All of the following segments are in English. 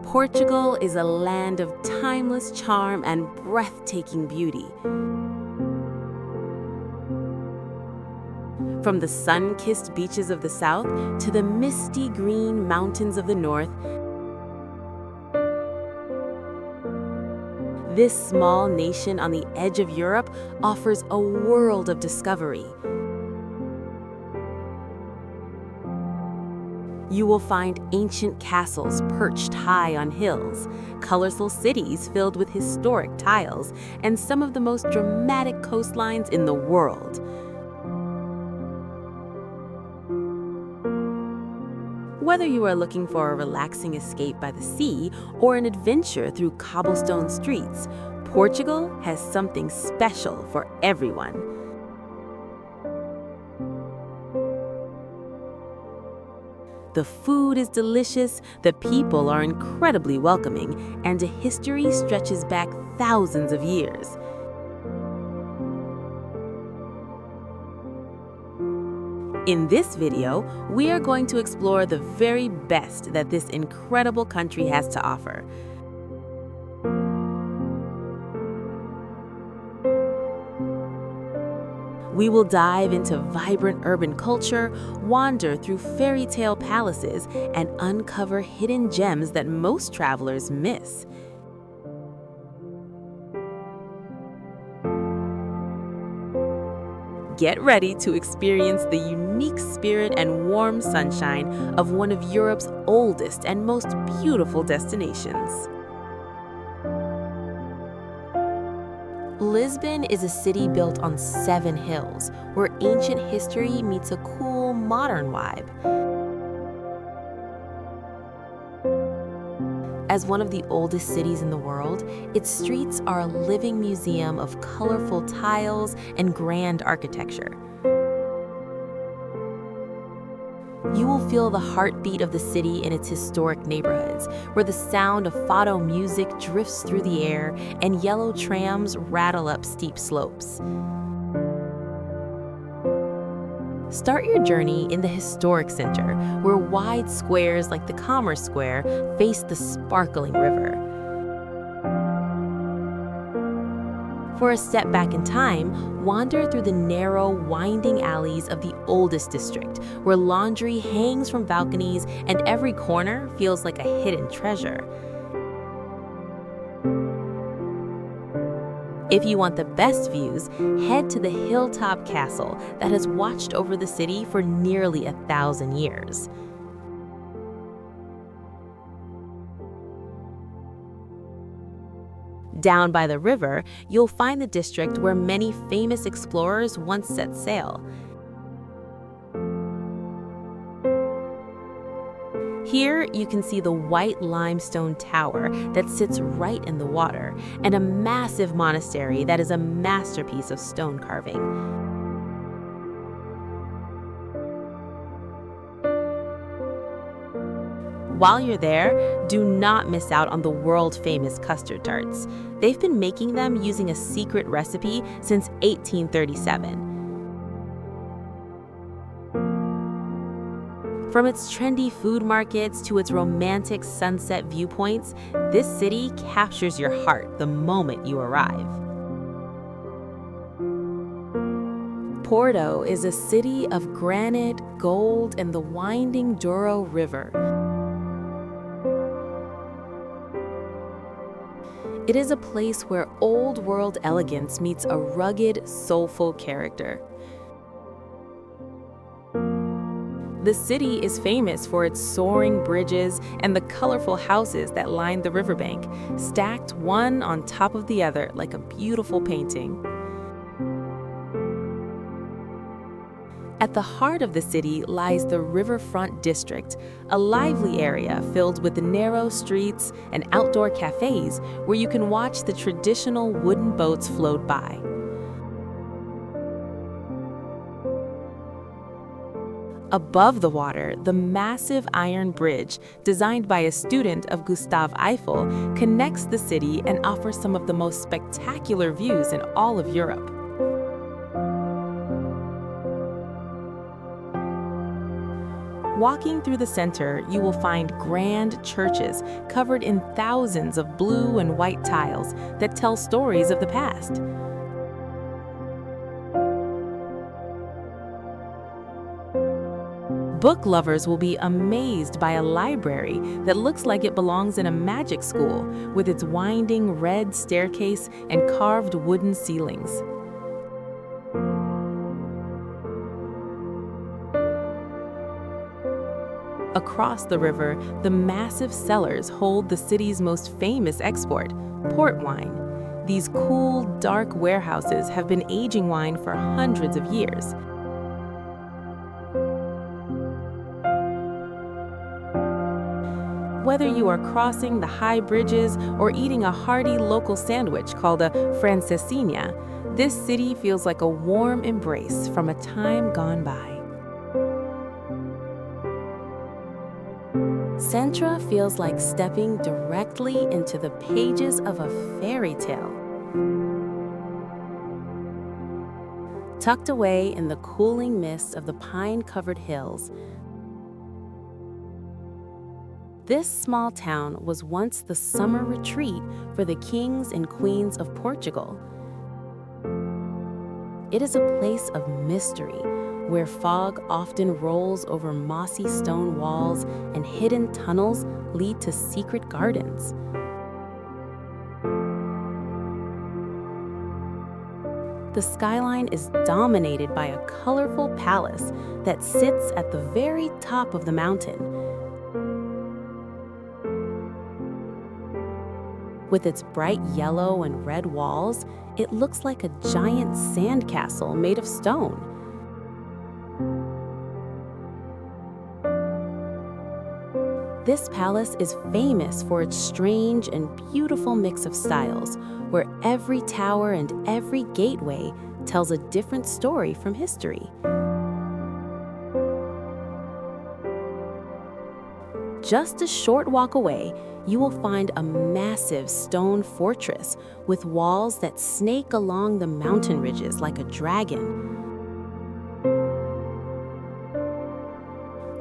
Portugal is a land of timeless charm and breathtaking beauty. From the sun-kissed beaches of the south to the misty green mountains of the north, this small nation on the edge of Europe offers a world of discovery. You will find ancient castles perched high on hills, colorful cities filled with historic tiles, and some of the most dramatic coastlines in the world. Whether you are looking for a relaxing escape by the sea or an adventure through cobblestone streets, Portugal has something special for everyone. The food is delicious, the people are incredibly welcoming, and the history stretches back thousands of years. In this video, we are going to explore the very best that this incredible country has to offer. We will dive into vibrant urban culture, wander through fairy tale palaces, and uncover hidden gems that most travelers miss. Get ready to experience the unique spirit and warm sunshine of one of Europe's oldest and most beautiful destinations. Lisbon is a city built on 7 hills, where ancient history meets a cool, modern vibe. As one of the oldest cities in the world, its streets are a living museum of colorful tiles and grand architecture. You will feel the heartbeat of the city in its historic neighborhoods, where the sound of fado music drifts through the air and yellow trams rattle up steep slopes. Start your journey in the historic center, where wide squares like the Commerce Square face the sparkling river. For a step back in time, wander through the narrow, winding alleys of the oldest district, where laundry hangs from balconies and every corner feels like a hidden treasure. If you want the best views, head to the hilltop castle that has watched over the city for nearly 1,000 years. Down by the river, you'll find the district where many famous explorers once set sail. Here, you can see the white limestone tower that sits right in the water, and a massive monastery that is a masterpiece of stone carving. While you're there, do not miss out on the world-famous custard tarts. They've been making them using a secret recipe since 1837. From its trendy food markets to its romantic sunset viewpoints, this city captures your heart the moment you arrive. Porto is a city of granite, gold, and the winding Douro River. It is a place where old-world elegance meets a rugged, soulful character. The city is famous for its soaring bridges and the colorful houses that line the riverbank, stacked one on top of the other like a beautiful painting. At the heart of the city lies the riverfront district, a lively area filled with narrow streets and outdoor cafes where you can watch the traditional wooden boats float by. Above the water, the massive iron bridge, designed by a student of Gustav Eiffel, connects the city and offers some of the most spectacular views in all of Europe. Walking through the center, you will find grand churches covered in thousands of blue and white tiles that tell stories of the past. Book lovers will be amazed by a library that looks like it belongs in a magic school, with its winding red staircase and carved wooden ceilings. Across the river, the massive cellars hold the city's most famous export, port wine. These cool, dark warehouses have been aging wine for hundreds of years. Whether you are crossing the high bridges or eating a hearty local sandwich called a francesinha, this city feels like a warm embrace from a time gone by. Sintra feels like stepping directly into the pages of a fairy tale. Tucked away in the cooling mists of the pine-covered hills, this small town was once the summer retreat for the kings and queens of Portugal. It is a place of mystery, where fog often rolls over mossy stone walls and hidden tunnels lead to secret gardens. The skyline is dominated by a colorful palace that sits at the very top of the mountain. With its bright yellow and red walls, it looks like a giant sandcastle made of stone. This palace is famous for its strange and beautiful mix of styles, where every tower and every gateway tells a different story from history. Just a short walk away, you will find a massive stone fortress with walls that snake along the mountain ridges like a dragon.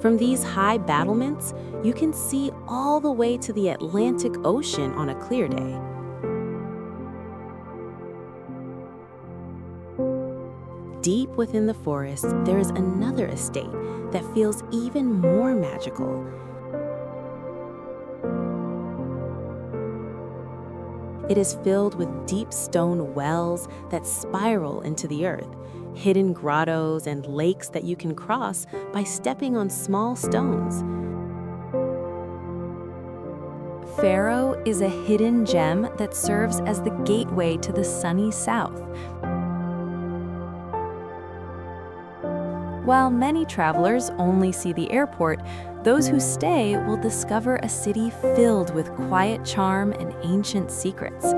From these high battlements, you can see all the way to the Atlantic Ocean on a clear day. Deep within the forest, there is another estate that feels even more magical. It is filled with deep stone wells that spiral into the earth, hidden grottos and lakes that you can cross by stepping on small stones. Faro is a hidden gem that serves as the gateway to the sunny south. While many travelers only see the airport, those who stay will discover a city filled with quiet charm and ancient secrets.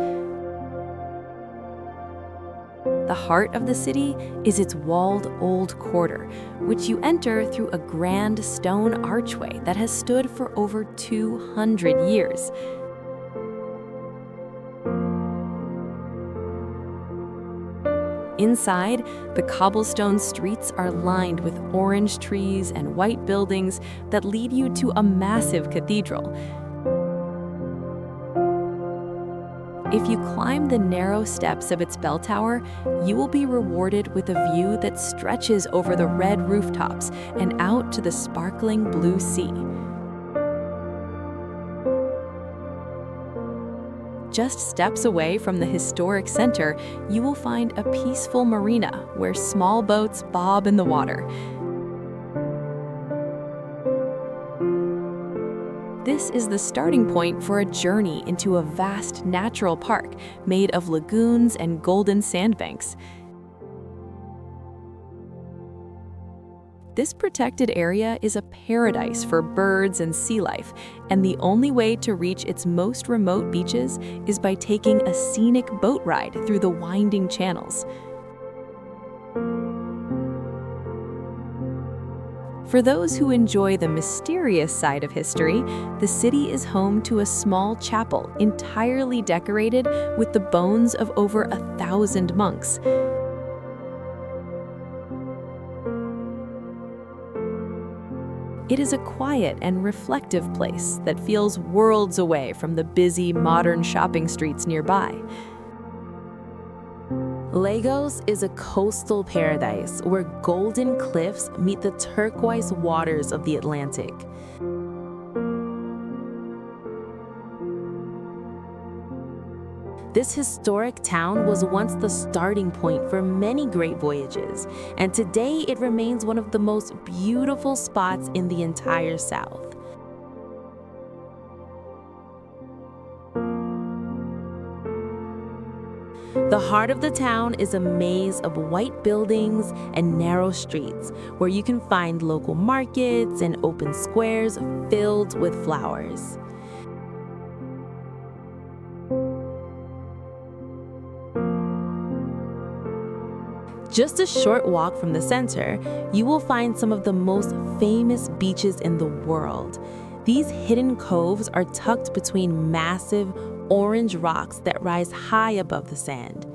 The heart of the city is its walled old quarter, which you enter through a grand stone archway that has stood for over 200 years. Inside, the cobblestone streets are lined with orange trees and white buildings that lead you to a massive cathedral. If you climb the narrow steps of its bell tower, you will be rewarded with a view that stretches over the red rooftops and out to the sparkling blue sea. Just steps away from the historic center, you will find a peaceful marina where small boats bob in the water. This is the starting point for a journey into a vast natural park made of lagoons and golden sandbanks. This protected area is a paradise for birds and sea life, and the only way to reach its most remote beaches is by taking a scenic boat ride through the winding channels. For those who enjoy the mysterious side of history, the city is home to a small chapel entirely decorated with the bones of over 1,000 monks. It is a quiet and reflective place that feels worlds away from the busy modern shopping streets nearby. Lagos is a coastal paradise where golden cliffs meet the turquoise waters of the Atlantic. This historic town was once the starting point for many great voyages, and today it remains one of the most beautiful spots in the entire South. The heart of the town is a maze of white buildings and narrow streets where you can find local markets and open squares filled with flowers. Just a short walk from the center, you will find some of the most famous beaches in the world. These hidden coves are tucked between massive orange rocks that rise high above the sand.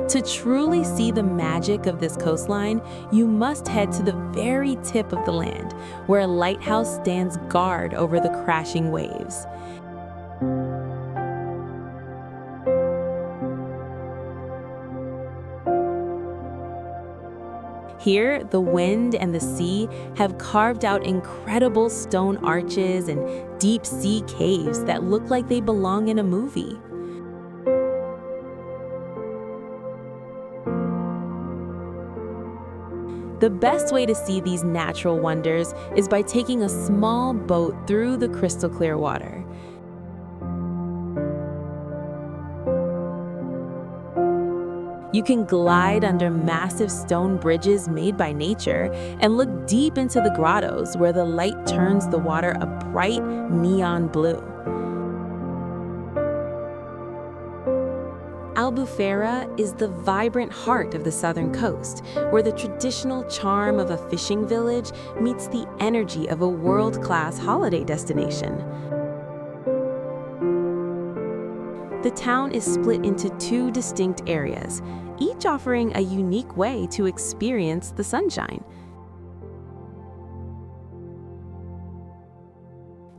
To truly see the magic of this coastline, you must head to the very tip of the land, where a lighthouse stands guard over the crashing waves. Here, the wind and the sea have carved out incredible stone arches and deep-sea caves that look like they belong in a movie. The best way to see these natural wonders is by taking a small boat through the crystal clear water. You can glide under massive stone bridges made by nature and look deep into the grottos where the light turns the water a bright neon blue. Albufeira is the vibrant heart of the southern coast, where the traditional charm of a fishing village meets the energy of a world-class holiday destination. The town is split into two distinct areas, each offering a unique way to experience the sunshine.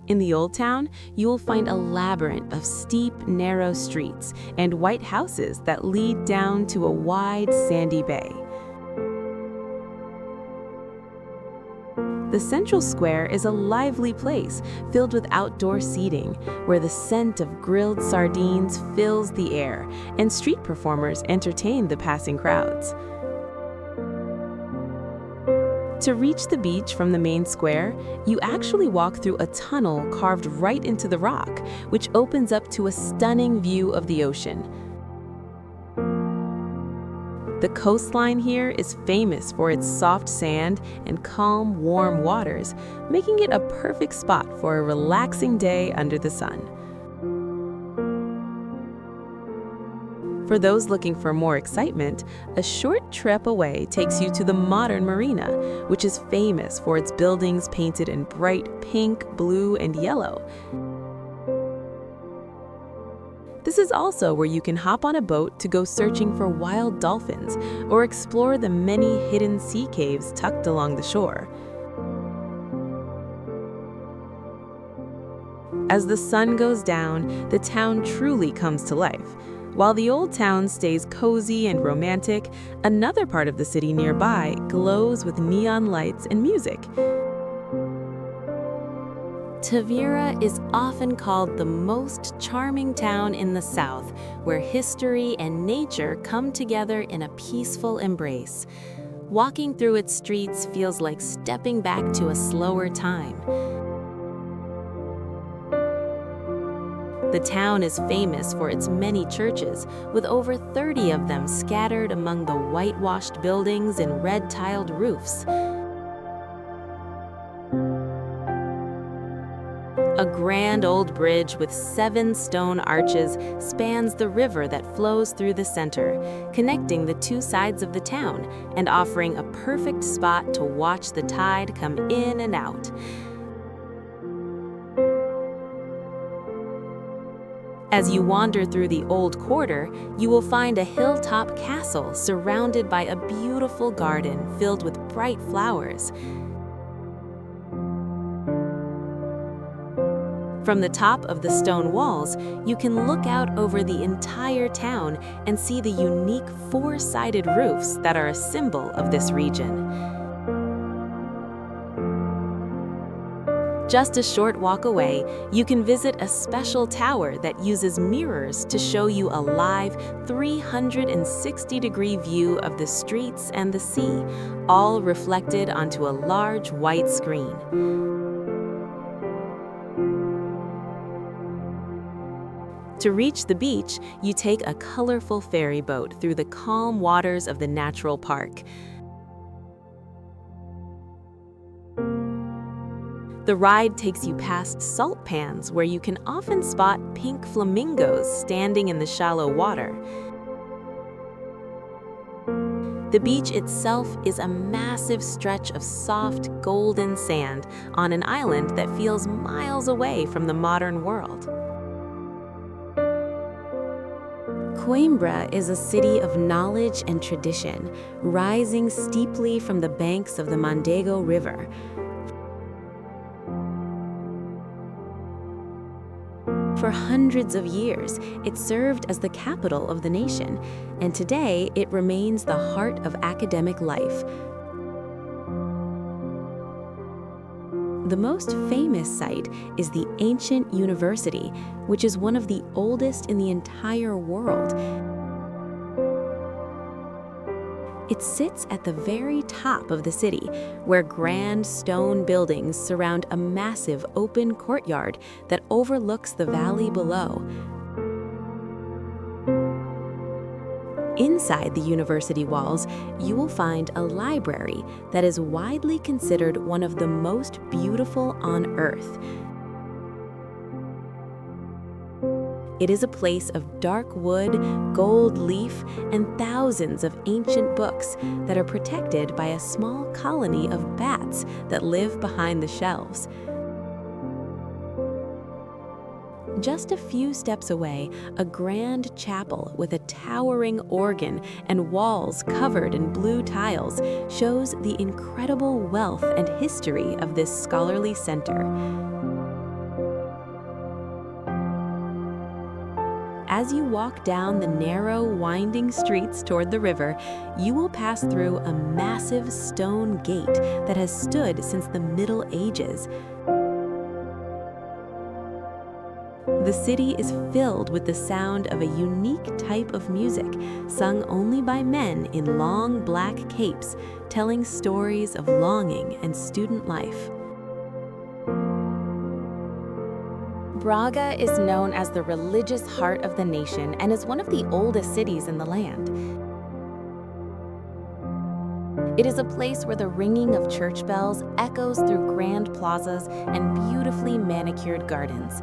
In the Old Town, you will find a labyrinth of steep, narrow streets and white houses that lead down to a wide, sandy bay. The central square is a lively place filled with outdoor seating, where the scent of grilled sardines fills the air and street performers entertain the passing crowds. To reach the beach from the main square, you actually walk through a tunnel carved right into the rock, which opens up to a stunning view of the ocean. The coastline here is famous for its soft sand and calm, warm waters, making it a perfect spot for a relaxing day under the sun. For those looking for more excitement, a short trip away takes you to the modern marina, which is famous for its buildings painted in bright pink, blue, and yellow. This is also where you can hop on a boat to go searching for wild dolphins or explore the many hidden sea caves tucked along the shore. As the sun goes down, the town truly comes to life. While the Old Town stays cozy and romantic, another part of the city nearby glows with neon lights and music. Tavira is often called the most charming town in the South, where history and nature come together in a peaceful embrace. Walking through its streets feels like stepping back to a slower time. The town is famous for its many churches, with over 30 of them scattered among the whitewashed buildings and red-tiled roofs. A grand old bridge with 7 stone arches spans the river that flows through the center, connecting the two sides of the town and offering a perfect spot to watch the tide come in and out. As you wander through the old quarter, you will find a hilltop castle surrounded by a beautiful garden filled with bright flowers. From the top of the stone walls, you can look out over the entire town and see the unique four-sided roofs that are a symbol of this region. Just a short walk away, you can visit a special tower that uses mirrors to show you a live 360-degree view of the streets and the sea, all reflected onto a large white screen. To reach the beach, you take a colorful ferry boat through the calm waters of the natural park. The ride takes you past salt pans where you can often spot pink flamingos standing in the shallow water. The beach itself is a massive stretch of soft, golden sand on an island that feels miles away from the modern world. Coimbra is a city of knowledge and tradition, rising steeply from the banks of the Mondego River. For hundreds of years, it served as the capital of the nation, and today it remains the heart of academic life. The most famous site is the ancient university, which is one of the oldest in the entire world. It sits at the very top of the city, where grand stone buildings surround a massive open courtyard that overlooks the valley below. Inside the university walls, you will find a library that is widely considered one of the most beautiful on Earth. It is a place of dark wood, gold leaf, and thousands of ancient books that are protected by a small colony of bats that live behind the shelves. Just a few steps away, a grand chapel with a towering organ and walls covered in blue tiles shows the incredible wealth and history of this scholarly center. As you walk down the narrow, winding streets toward the river, you will pass through a massive stone gate that has stood since the Middle Ages. The city is filled with the sound of a unique type of music, sung only by men in long black capes, telling stories of longing and student life. Braga is known as the religious heart of the nation and is one of the oldest cities in the land. It is a place where the ringing of church bells echoes through grand plazas and beautifully manicured gardens.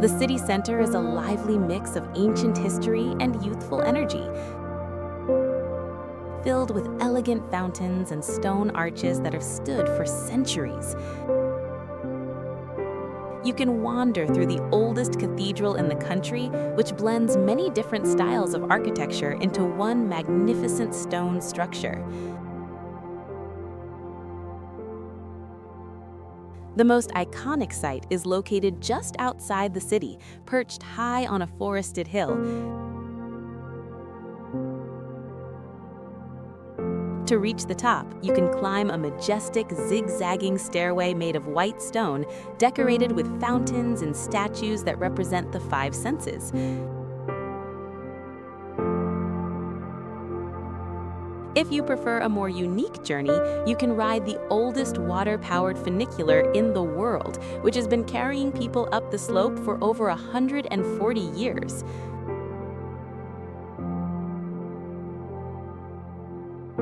The city center is a lively mix of ancient history and youthful energy, filled with elegant fountains and stone arches that have stood for centuries. You can wander through the oldest cathedral in the country, which blends many different styles of architecture into one magnificent stone structure. The most iconic site is located just outside the city, perched high on a forested hill. To reach the top, you can climb a majestic, zigzagging stairway made of white stone, decorated with fountains and statues that represent the five senses. If you prefer a more unique journey, you can ride the oldest water-powered funicular in the world, which has been carrying people up the slope for over 140 years.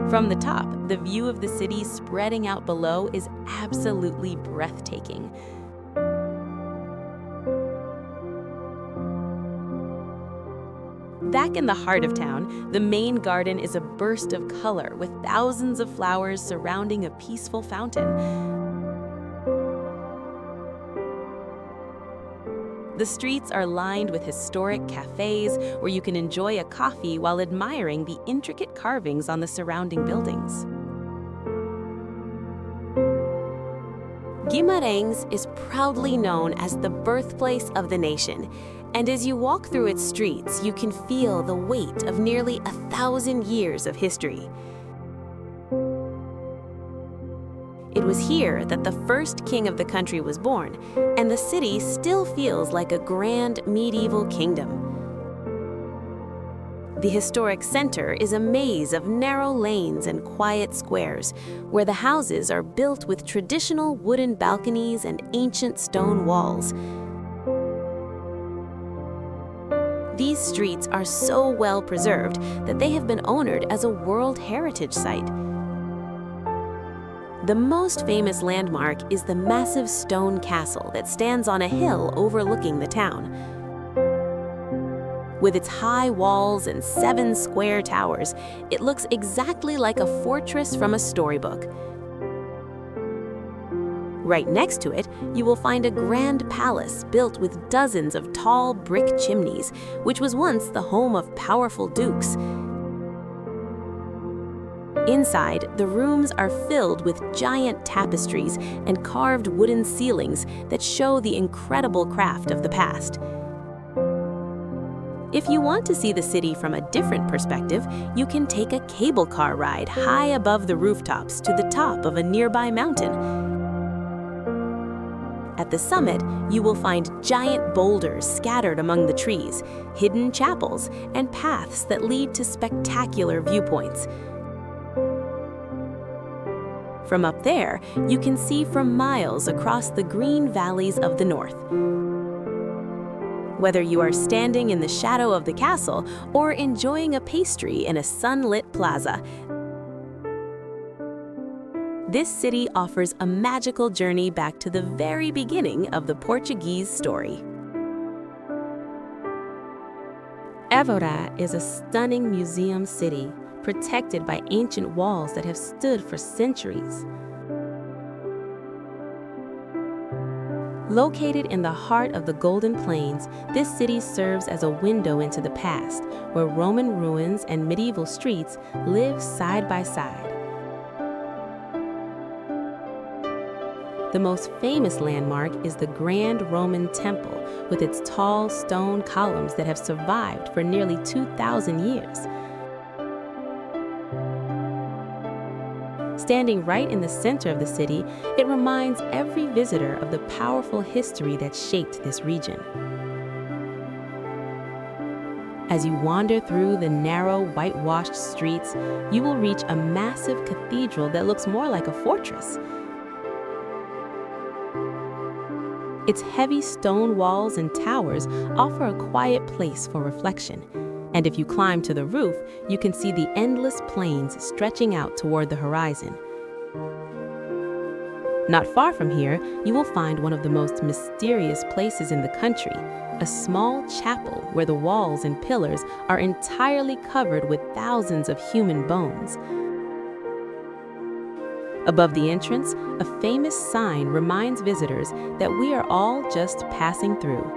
From the top, the view of the city spreading out below is absolutely breathtaking. Back in the heart of town, the main garden is a burst of color with thousands of flowers surrounding a peaceful fountain. The streets are lined with historic cafes where you can enjoy a coffee while admiring the intricate carvings on the surrounding buildings. Guimarães is proudly known as the birthplace of the nation, and as you walk through its streets, you can feel the weight of nearly 1,000 years of history. It was here that the first king of the country was born, and the city still feels like a grand medieval kingdom. The historic center is a maze of narrow lanes and quiet squares, where the houses are built with traditional wooden balconies and ancient stone walls. These streets are so well preserved that they have been honored as a World Heritage Site. The most famous landmark is the massive stone castle that stands on a hill overlooking the town. With its high walls and 7 square towers, it looks exactly like a fortress from a storybook. Right next to it, you will find a grand palace built with dozens of tall brick chimneys, which was once the home of powerful dukes. Inside, the rooms are filled with giant tapestries and carved wooden ceilings that show the incredible craft of the past. If you want to see the city from a different perspective, you can take a cable car ride high above the rooftops to the top of a nearby mountain. At the summit, you will find giant boulders scattered among the trees, hidden chapels, and paths that lead to spectacular viewpoints. From up there, you can see for miles across the green valleys of the north. Whether you are standing in the shadow of the castle or enjoying a pastry in a sunlit plaza, this city offers a magical journey back to the very beginning of the Portuguese story. Évora is a stunning museum city, protected by ancient walls that have stood for centuries. Located in the heart of the Golden Plains, this city serves as a window into the past, where Roman ruins and medieval streets live side by side. The most famous landmark is the Grand Roman Temple, with its tall stone columns that have survived for nearly 2,000 years. Standing right in the center of the city, it reminds every visitor of the powerful history that shaped this region. As you wander through the narrow, whitewashed streets, you will reach a massive cathedral that looks more like a fortress. Its heavy stone walls and towers offer a quiet place for reflection. And if you climb to the roof, you can see the endless plains stretching out toward the horizon. Not far from here, you will find one of the most mysterious places in the country, a small chapel where the walls and pillars are entirely covered with thousands of human bones. Above the entrance, a famous sign reminds visitors that we are all just passing through.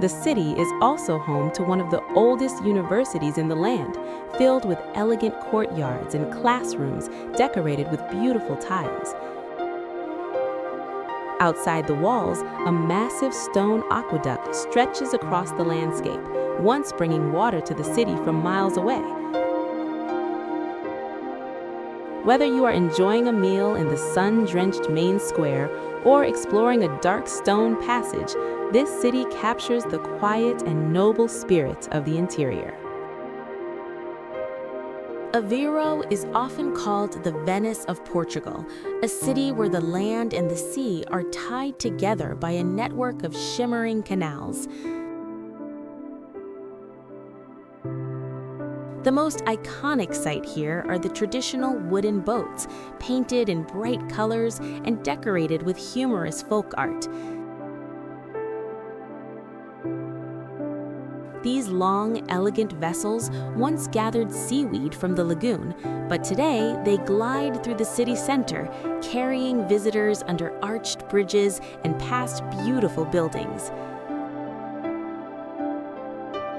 The city is also home to one of the oldest universities in the land, filled with elegant courtyards and classrooms decorated with beautiful tiles. Outside the walls, a massive stone aqueduct stretches across the landscape, once bringing water to the city from miles away. Whether you are enjoying a meal in the sun-drenched main square or exploring a dark stone passage, this city captures the quiet and noble spirit of the interior. Aveiro is often called the Venice of Portugal, a city where the land and the sea are tied together by a network of shimmering canals. The most iconic sight here are the traditional wooden boats, painted in bright colors and decorated with humorous folk art. These long, elegant vessels once gathered seaweed from the lagoon, but today they glide through the city center, carrying visitors under arched bridges and past beautiful buildings.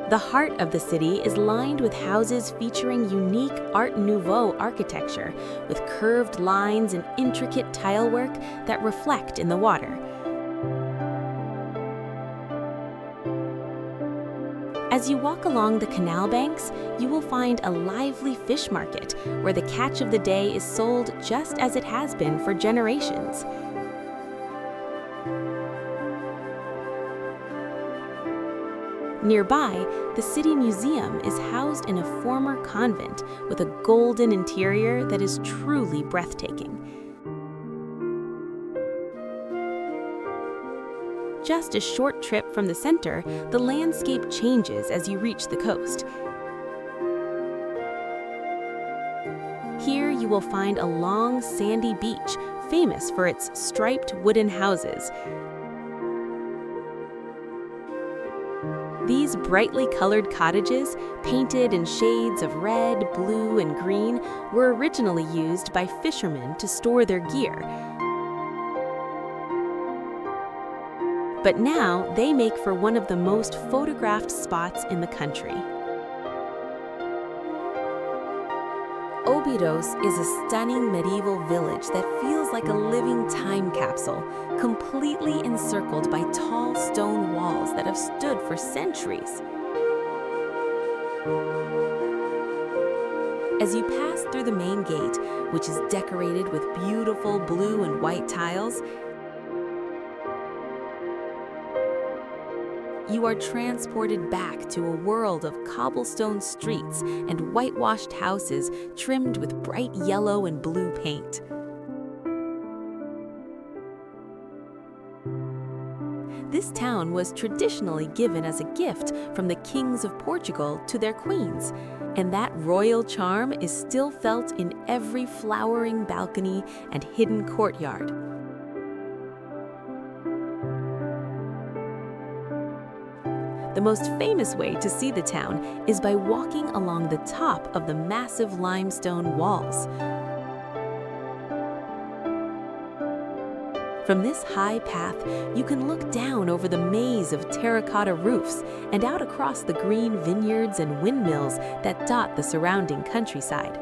The heart of the city is lined with houses featuring unique Art Nouveau architecture, with curved lines and intricate tilework that reflect in the water. As you walk along the canal banks, you will find a lively fish market where the catch of the day is sold just as it has been for generations. Nearby, the city museum is housed in a former convent with a golden interior that is truly breathtaking. Just a short trip from the center, the landscape changes as you reach the coast. Here you will find a long, sandy beach, famous for its striped wooden houses. These brightly colored cottages, painted in shades of red, blue, and green, were originally used by fishermen to store their gear. But now they make for one of the most photographed spots in the country. Óbidos is a stunning medieval village that feels like a living time capsule, completely encircled by tall stone walls that have stood for centuries. As you pass through the main gate, which is decorated with beautiful blue and white tiles, you are transported back to a world of cobblestone streets and whitewashed houses trimmed with bright yellow and blue paint. This town was traditionally given as a gift from the kings of Portugal to their queens, and that royal charm is still felt in every flowering balcony and hidden courtyard. The most famous way to see the town is by walking along the top of the massive limestone walls. From this high path, you can look down over the maze of terracotta roofs and out across the green vineyards and windmills that dot the surrounding countryside.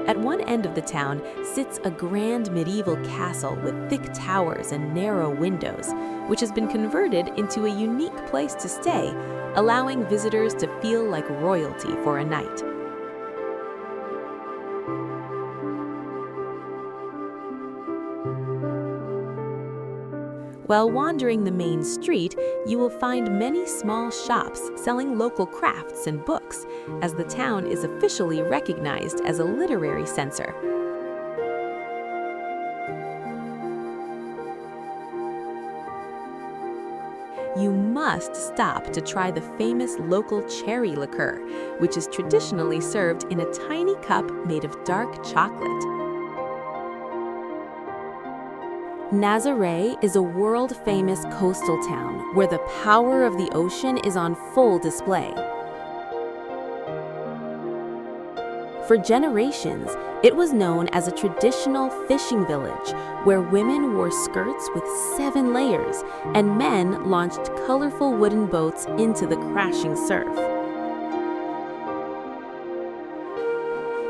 At one end of the town sits a grand medieval castle with thick towers and narrow windows, which has been converted into a unique place to stay, allowing visitors to feel like royalty for a night. While wandering the main street, you will find many small shops selling local crafts and books, as the town is officially recognized as a literary center. You must stop to try the famous local cherry liqueur, which is traditionally served in a tiny cup made of dark chocolate. Nazaré is a world-famous coastal town where the power of the ocean is on full display. For generations, it was known as a traditional fishing village where women wore skirts with 7 layers and men launched colorful wooden boats into the crashing surf.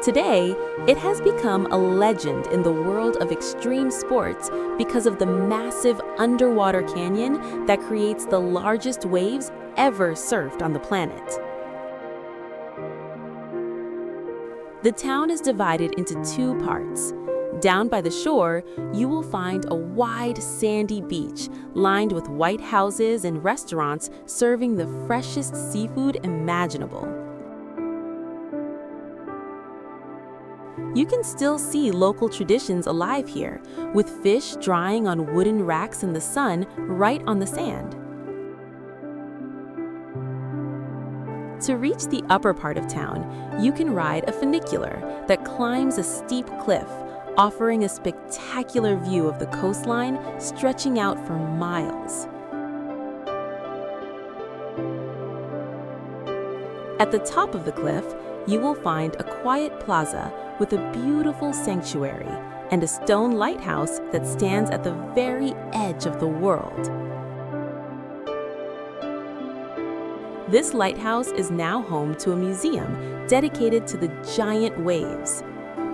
Today, it has become a legend in the world of extreme sports because of the massive underwater canyon that creates the largest waves ever surfed on the planet. The town is divided into 2 parts. Down by the shore, you will find a wide, sandy beach lined with white houses and restaurants serving the freshest seafood imaginable. You can still see local traditions alive here, with fish drying on wooden racks in the sun right on the sand. To reach the upper part of town, you can ride a funicular that climbs a steep cliff, offering a spectacular view of the coastline stretching out for miles. At the top of the cliff, you will find a quiet plaza with a beautiful sanctuary and a stone lighthouse that stands at the very edge of the world. This lighthouse is now home to a museum dedicated to the giant waves.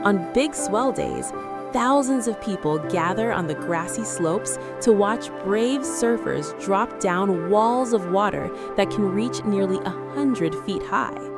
On big swell days, thousands of people gather on the grassy slopes to watch brave surfers drop down walls of water that can reach nearly 100 feet high.